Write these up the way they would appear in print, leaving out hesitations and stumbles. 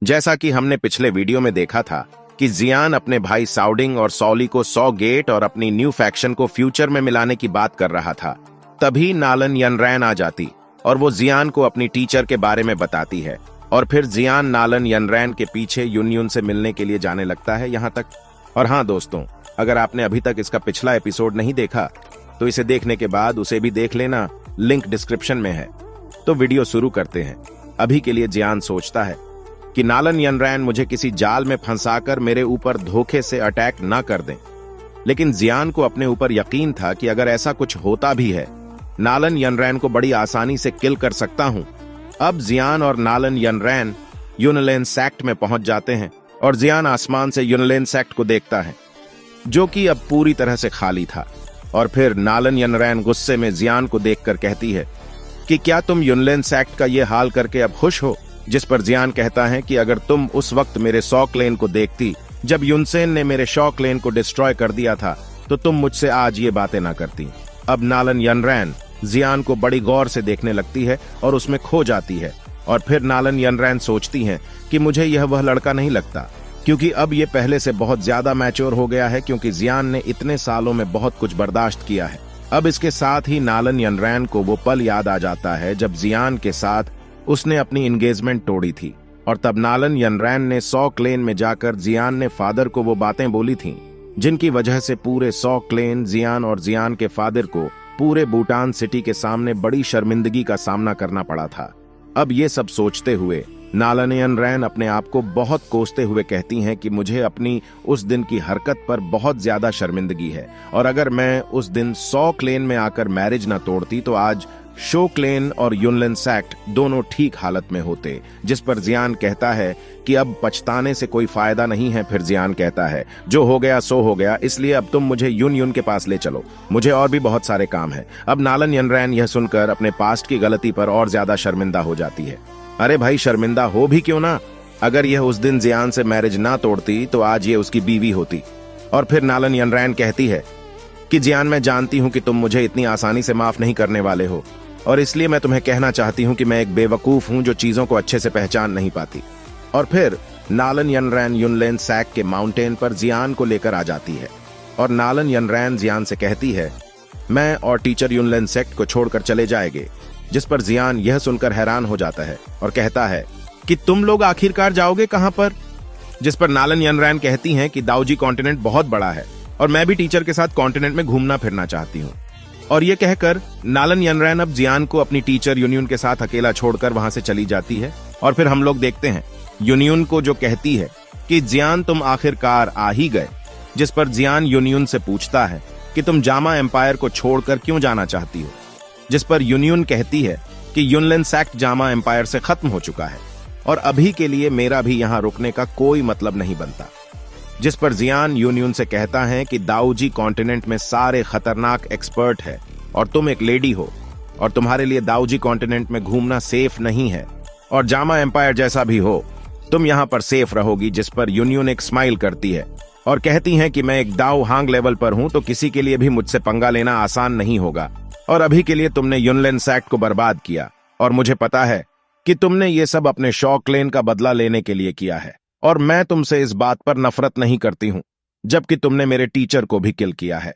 जैसा कि हमने पिछले वीडियो में देखा था कि जियान अपने भाई साउडिंग और सॉली को 100 गेट और अपनी न्यू फैक्शन को फ्यूचर में मिलाने की बात कर रहा था। तभी नालन यनरैन आ जाती और वो जियान को अपनी टीचर के बारे में बताती है और फिर जियान नालन यनरैन के पीछे यूनियन से मिलने के लिए जाने लगता है यहाँ तक। और हाँ दोस्तों, अगर आपने अभी तक इसका पिछला एपिसोड नहीं देखा तो इसे देखने के बाद उसे भी देख लेना, लिंक डिस्क्रिप्शन में है। तो वीडियो शुरू करते हैं। अभी के लिए जियान सोचता है कि नालन यनरैन मुझे किसी जाल में फंसाकर मेरे ऊपर धोखे से अटैक न कर दें, लेकिन जियान को अपने ऊपर यकीन था कि अगर ऐसा कुछ होता भी है नालन यनरैन को बड़ी आसानी से किल कर सकता हूं। अब जियान और नालन यनरैन यूनलेन सेक्ट में पहुंच जाते हैं और जियान आसमान से यूनलेन सेक्ट को देखता है जो कि अब पूरी तरह से खाली था। और फिर नालन यनरैन गुस्से में जियान को देखकर कहती है कि क्या तुम यूनलेन सेक्ट का ये हाल करके अब खुश हो? जिस पर जियान कहता है कि अगर तुम उस वक्त मेरे शॉ क्लेन को देखती जब युनसेन ने मेरे शॉ क्लेन को डिस्ट्रॉय कर दिया था तो तुम मुझसे आज ये बातें ना करती। अब नालन यनरैन जियान को बड़ी गौर से देखने लगती है और उसमें खो जाती है। और फिर नालन यनरैन सोचती हैं कि मुझे यह वह लड़का नहीं लगता, क्योंकि अब ये पहले से बहुत ज्यादा मैच्योर हो गया है, क्योंकि जियान ने इतने सालों में बहुत कुछ बर्दाश्त किया है। अब इसके साथ ही नालन यनरैन को वो पल याद आ जाता है जब जियान के साथ उसने अपनी एंगेजमेंट तोड़ी थी। और तब नालन यनरैन ने शॉ क्लेन में जाकर जियान ने फादर को वो बातें बोली थीं जिनकी वजह से पूरे शॉ क्लेन, जियान और जियान के फादर को पूरे बूटान सिटी के सामने बड़ी शर्मिंदगी का सामना करना पड़ा था। अब ये सब सोचते हुए नालन यनरैन अपने आप को बहुत कोसते हुए कहती हैं कि मुझे अपनी उस दिन की हरकत पर बहुत ज्यादा शर्मिंदगी है, और अगर मैं उस दिन शॉ क्लेन में आकर मैरिज न तोड़ती तो आज शो क्लेन और यूनलेन सेक्ट दोनों ठीक हालत में होते। जिस पर जियान कहता है कि अब पछताने से कोई फायदा नहीं है। फिर जियान कहता है जो हो गया सो हो गया, इसलिए अब तुम मुझे यून के पास ले चलो, मुझे और भी बहुत सारे काम है। अब नालन यनरैन यह सुनकर अपने पास्ट की गलती पर और ज्यादा शर्मिंदा हो जाती है। अरे भाई, शर्मिंदा हो भी क्यों ना, अगर यह उस दिन जियान से मैरिज ना तोड़ती तो आज ये उसकी बीवी होती। और फिर नालन यनरैन कहती है कि जियान, मैं जानती हूं कि तुम मुझे इतनी आसानी से माफ नहीं करने वाले हो, और इसलिए मैं तुम्हें कहना चाहती हूं कि मैं एक बेवकूफ हूं जो चीजों को अच्छे से पहचान नहीं पाती। और फिर नालन यनरैन यूनलेन सेक्ट के माउंटेन पर जियान को लेकर आ जाती है और नालन यनरैन जियान से कहती है मैं और टीचर यूनलेन सेक्ट को छोड़कर चले जाएंगे। जिस पर जियान यह सुनकर हैरान हो जाता है और कहता है कि तुम लोग आखिरकार जाओगे कहां पर? जिस पर नालन यनरैन कहती हैं कि दाऊजी कॉन्टिनेंट बहुत बड़ा है और मैं भी टीचर के साथ कॉन्टिनेंट में घूमना फिरना चाहती हूँ। और ये कहकर नालन यनरैन अब जियान को अपनी टीचर यूनियन के साथ अकेला छोड़कर वहां से चली जाती है। और फिर हम लोग देखते हैं यूनियन को जो कहती है कि जियान, तुम आखिरकार आ ही गए। जिस पर जियान यूनियन से पूछता है कि तुम जामा एम्पायर को छोड़कर क्यों जाना चाहती हो? जिस पर यूनियन कहती है कि यूनलेन सेक्ट जामा एम्पायर से खत्म हो चुका है और अभी के लिए मेरा भी यहाँ रुकने का कोई मतलब नहीं बनता। जिस पर जियान यूनियन से कहता है कि दाऊजी कॉन्टिनेंट में सारे खतरनाक एक्सपर्ट है और तुम एक लेडी हो और तुम्हारे लिए दाऊजी कॉन्टिनेंट में घूमना सेफ नहीं है, और जामा एम्पायर जैसा भी हो तुम यहाँ पर सेफ रहोगी। जिस पर यूनियन एक स्माइल करती है और कहती है कि मैं एक दाऊ हांग लेवल पर हूं तो किसी के लिए भी मुझसे पंगा लेना आसान नहीं होगा, और अभी के लिए तुमने यूनलेन सेक्ट को बर्बाद किया और मुझे पता है कि तुमने ये सब अपने शॉ क्लेन का बदला लेने के लिए किया है, और मैं तुमसे इस बात पर नफरत नहीं करती हूं जबकि तुमने मेरे टीचर को भी किल किया है।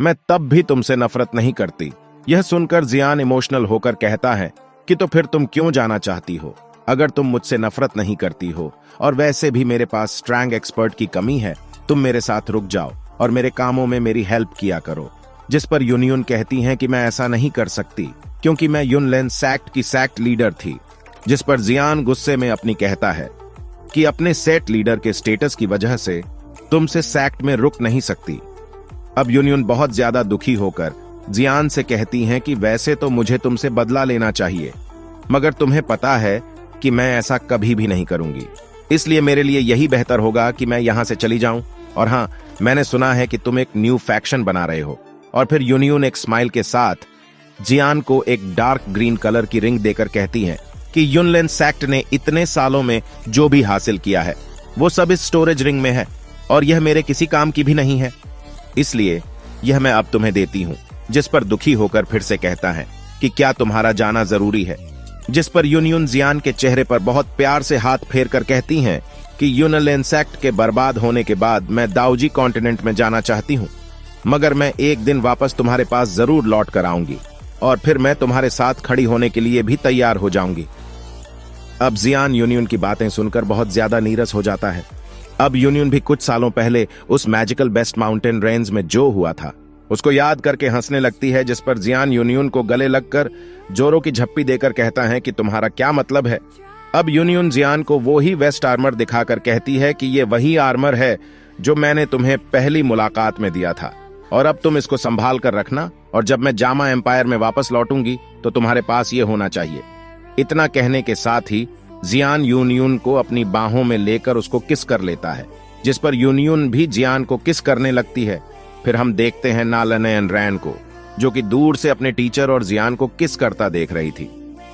मैं तब भी तुमसे नफरत नहीं करती। यह सुनकर जियान इमोशनल होकर कहता है कि तो फिर तुम क्यों जाना चाहती हो? अगर तुम मुझसे नफरत नहीं करती हो और वैसे भी मेरे पास स्ट्रैंग एक्सपर्ट की कमी है, तुम मेरे साथ रुक जाओ और मेरे कामों में मेरी हेल्प किया करो। जिस पर यूनियन कहती हैं कि मैं ऐसा नहीं कर सकती क्योंकि मैं यूनलेन सेक्ट की सेक्ट लीडर थी। जिस पर जियान गुस्से में अपनी कहता है कि अपने सेट लीडर के स्टेटस की वजह से तुमसे सेक्ट में रुक नहीं सकती। अब यूनियन बहुत ज्यादा दुखी होकर जियान से कहती हैं कि वैसे तो मुझे तुमसे बदला लेना चाहिए, मगर तुम्हें पता है कि मैं ऐसा कभी भी नहीं करूंगी, इसलिए मेरे लिए यही बेहतर होगा कि मैं यहां से चली जाऊं। और हाँ, मैंने सुना है कि तुम एक न्यू फैक्शन बना रहे हो। और फिर यूनियन एक स्माइल के साथ जियान को एक डार्क ग्रीन कलर की रिंग देकर कहती है कि यूनलेन सेक्ट ने इतने सालों में जो भी हासिल किया है वो सब इस स्टोरेज रिंग में है, और यह मेरे किसी काम की भी नहीं है, इसलिए यह मैं अब तुम्हें देती हूं। जिस पर दुखी होकर फिर से कहता है कि क्या तुम्हारा जाना जरूरी है? जिस पर यूनियन जियान के चेहरे पर बहुत प्यार से हाथ फेर कर कहती हैं कि यूनियन सेक्ट के बर्बाद होने के बाद मैं दाऊजी कॉन्टिनेंट में जाना चाहती हूँ, मगर मैं एक दिन वापस तुम्हारे पास जरूर लौट कर आऊंगी और फिर मैं तुम्हारे साथ खड़ी होने के लिए भी तैयार हो जाऊंगी। अब जियान यूनियन की बातें सुनकर बहुत ज्यादा नीरस हो जाता है। अब यूनियन भी कुछ सालों पहले उस मैजिकल बेस्ट माउंटेन रेंज में जो हुआ था उसको याद करके हंसने लगती है, जिस पर जियान यूनियन को गले लगकर जोरों की झप्पी देकर कहता है कि तुम्हारा क्या मतलब है। अब यूनियन जियान को वो ही वेस्ट आर्मर दिखाकर कहती है कि ये वही आर्मर है जो मैंने तुम्हें पहली मुलाकात में दिया था और अब तुम इसको संभाल कर रखना और जब मैं जामा एम्पायर में वापस लौटूंगी तो तुम्हारे पास ये होना चाहिए। इतना कहने के साथ ही जियान यूनियन को अपनी बाहों में लेकर उसको किस कर लेता है, जिस पर यूनियन भी जियान को किस करने लगती है। फिर हम देखते हैं नालन यनरैन को, जो कि दूर से अपने टीचर और जियान को किस करता देख रही थी,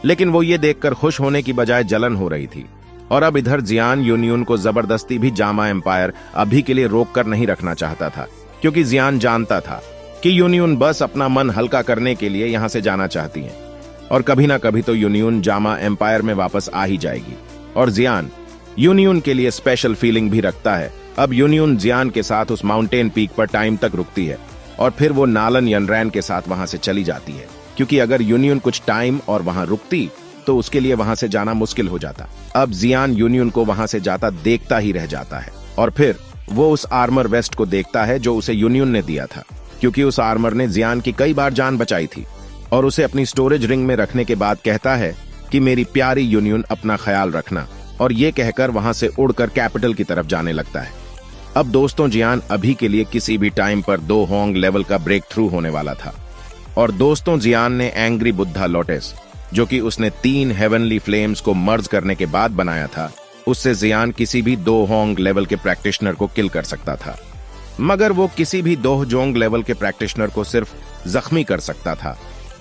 लेकिन वो ये देखकर खुश होने की बजाय जलन हो रही थी। और अब इधर जियान यूनियन को जबरदस्ती भी जामा एम्पायर अभी के लिए रोक कर नहीं रखना चाहता था, क्योंकि जियान जानता था कि यूनियन बस अपना मन हल्का करने के लिए यहां से जाना चाहती है और कभी ना कभी तो यूनियन जामा एम्पायर में वापस आ ही जाएगी। और जियान यूनियन के लिए स्पेशल फीलिंग भी रखता है। अब यूनियन जियान के साथ उस माउंटेन पीक पर टाइम तक रुकती है और फिर वो नालन यनरैन के साथ वहां से चली जाती है, क्योंकि अगर यूनियन कुछ टाइम और वहां रुकती तो उसके लिए वहां से जाना मुश्किल हो जाता। अब जियान यूनियन को वहां से जाता देखता ही रह जाता है और फिर वो उस आर्मर वेस्ट को देखता है जो उसे यूनियन ने दिया था, क्योंकि उस आर्मर ने जियान की कई बार जान बचाई थी। और उसे अपनी स्टोरेज रिंग में रखने के बाद कहता है कि मेरी प्यारी यूनियन अपना ख्याल रखना, और ये कहकर वहां से उड़कर कैपिटल की तरफ जाने लगता है। अब दोस्तों जियान अभी के लिए किसी भी टाइम पर 2 होंग लेवल का ब्रेक थ्रू होने वाला था। और दोस्तों जियान ने एंग्री बुद्धा लोटस, जो कि उसने 3 हेवनली फ्लेम्स को मर्ज करने के बाद बनाया था, उससे जियान किसी भी 2 होंग लेवल के प्रैक्टिशनर को किल कर सकता था, मगर वो किसी भी 2 जोंग लेवल के प्रैक्टिशनर को सिर्फ जख्मी कर सकता था।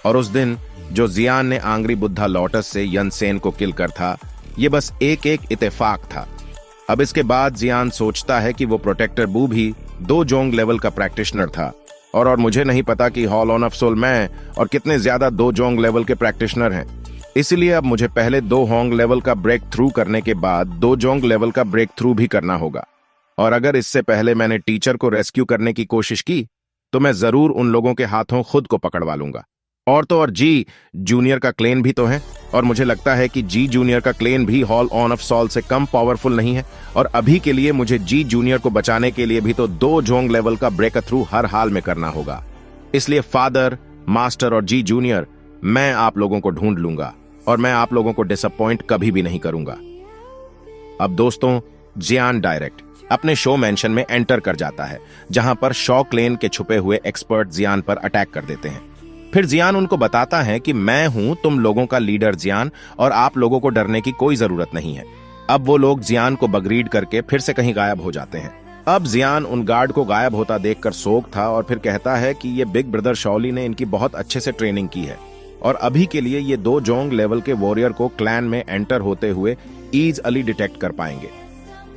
और उस दिन जो जियान ने आंग्री बुद्धा लोटस से यनसेन को किल कर था, ये बस एक इत्तेफाक था। अब इसके बाद जियान सोचता है कि वो प्रोटेक्टर बू भी 2 जोंग लेवल का प्रैक्टिशनर था और मुझे नहीं पता कि हॉल ऑन ऑफ सोल मैं और कितने ज्यादा 2 जोंग लेवल के प्रैक्टिशनर हैं। इसलिए अब मुझे पहले 2 होंग लेवल का ब्रेक थ्रू करने के बाद 2 जोंग लेवल का ब्रेक थ्रू भी करना होगा। और अगर इससे पहले मैंने टीचर को रेस्क्यू करने की कोशिश की तो मैं जरूर उन लोगों के हाथों खुद को पकड़वा लूंगा। और तो और जी जूनियर का क्लेन भी तो है, और मुझे लगता है कि जी जूनियर का क्लेन भी हॉल ऑन ऑफ सॉल से कम पावरफुल नहीं है। और अभी के लिए मुझे जी जूनियर को बचाने के लिए भी तो 2 जोंग लेवल का ब्रेक थ्रू हर हाल में करना होगा। इसलिए फादर, मास्टर और जी जूनियर, मैं आप लोगों को ढूंढ लूंगा और मैं आप लोगों को डिसअपॉइंट कभी भी नहीं करूंगा। अब दोस्तों जियान डायरेक्ट अपने शो मेंशन में एंटर कर जाता है, जहां पर शॉ क्लेन के छुपे हुए एक्सपर्ट जियान पर अटैक कर देते हैं। फिर जियान उनको बताता है कि मैं हूं तुम लोगों का लीडर जियान और आप लोगों को डरने की कोई जरूरत नहीं है। अब वो लोग जियान को बगरीड करके फिर से कहीं गायब हो जाते हैं। अब जियान उन गार्ड को गायब होता देखकर शोक था और फिर कहता है कि ये बिग ब्रदर शॉली ने इनकी बहुत अच्छे से ट्रेनिंग की है और अभी के लिए ये 2 जोंग लेवल के वॉरियर को क्लैन में एंटर होते हुए ईजिली डिटेक्ट कर पाएंगे।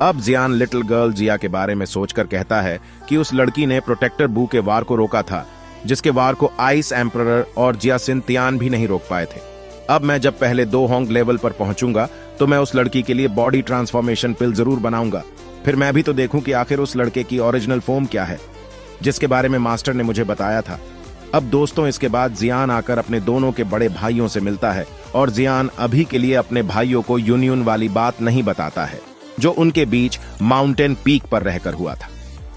अब जियान लिटिल गर्ल जिया के बारे में सोचकर कहता है कि उस लड़की ने प्रोटेक्टर बू के वार को रोका था, जिसके वार को आइस एम्परर और जियासिन तियान भी नहीं रोक पाए थे। अब मैं जब पहले 2 होंग लेवल पर पहुंचूंगा तो मैं उस लड़की के लिए बॉडी ट्रांसफॉर्मेशन पिल जरूर बनाऊंगा। फिर मैं भी तो देखूं कि आखिर उस लड़के की ओरिजिनल फॉर्म क्या है, जिसके बारे में मास्टर ने मुझे बताया था। अब दोस्तों इसके बाद जियान आकर अपने दोनों के बड़े भाइयों से मिलता है और जियान अभी के लिए अपने भाइयों को यूनियन वाली बात नहीं बताता है जो उनके बीच माउंटेन पीक पर रहकर हुआ था।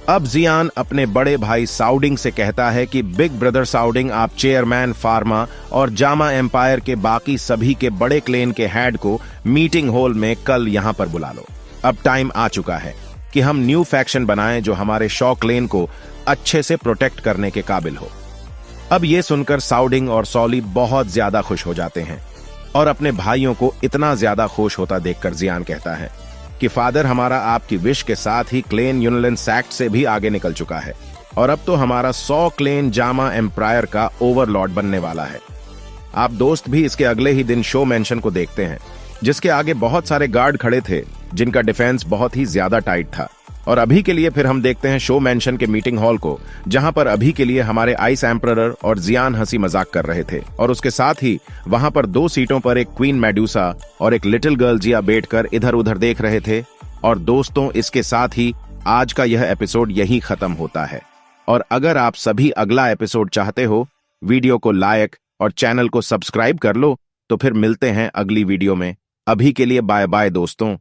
अब जियान अपने बड़े भाई साउडिंग से कहता है कि बिग ब्रदर साउडिंग, आप चेयरमैन फार्मा और जामा एम्पायर के बाकी सभी के बड़े क्लेन के हेड को मीटिंग हॉल में कल यहां पर बुला लो। अब टाइम आ चुका है कि हम न्यू फैक्शन बनाएं जो हमारे शॉ क्लेन को अच्छे से प्रोटेक्ट करने के काबिल हो। अब ये सुनकर साउडिंग और सॉली बहुत ज्यादा खुश हो जाते हैं और अपने भाइयों को इतना ज्यादा खुश होता देखकर जियान कहता है कि फादर, हमारा आपकी विश के साथ ही क्लेन यूनियन सैक्ट से भी आगे निकल चुका है और अब तो हमारा 100 क्लेन जामा एम्पायर का ओवरलॉर्ड बनने वाला है। आप दोस्त भी इसके अगले ही दिन शो मेंशन को देखते हैं, जिसके आगे बहुत सारे गार्ड खड़े थे जिनका डिफेंस बहुत ही ज्यादा टाइट था और अभी के लिए फिर हम देखते हैं शो मेंशन के मीटिंग हॉल को, जहां पर अभी के लिए हमारे आइस एम्परर और जियान हंसी मजाक कर रहे थे, और उसके साथ ही वहां पर 2 सीटों पर एक क्वीन मेडुसा और एक लिटिल गर्ल जिया बैठकर इधर उधर देख रहे थे। और दोस्तों, इसके साथ ही आज का यह एपिसोड यहीं खत्म होता है। और अगर आप सभी अगला एपिसोड चाहते हो, वीडियो को लाइक और चैनल को सब्सक्राइब कर लो। तो फिर मिलते हैं अगली वीडियो में। अभी के लिए बाय बाय दोस्तों।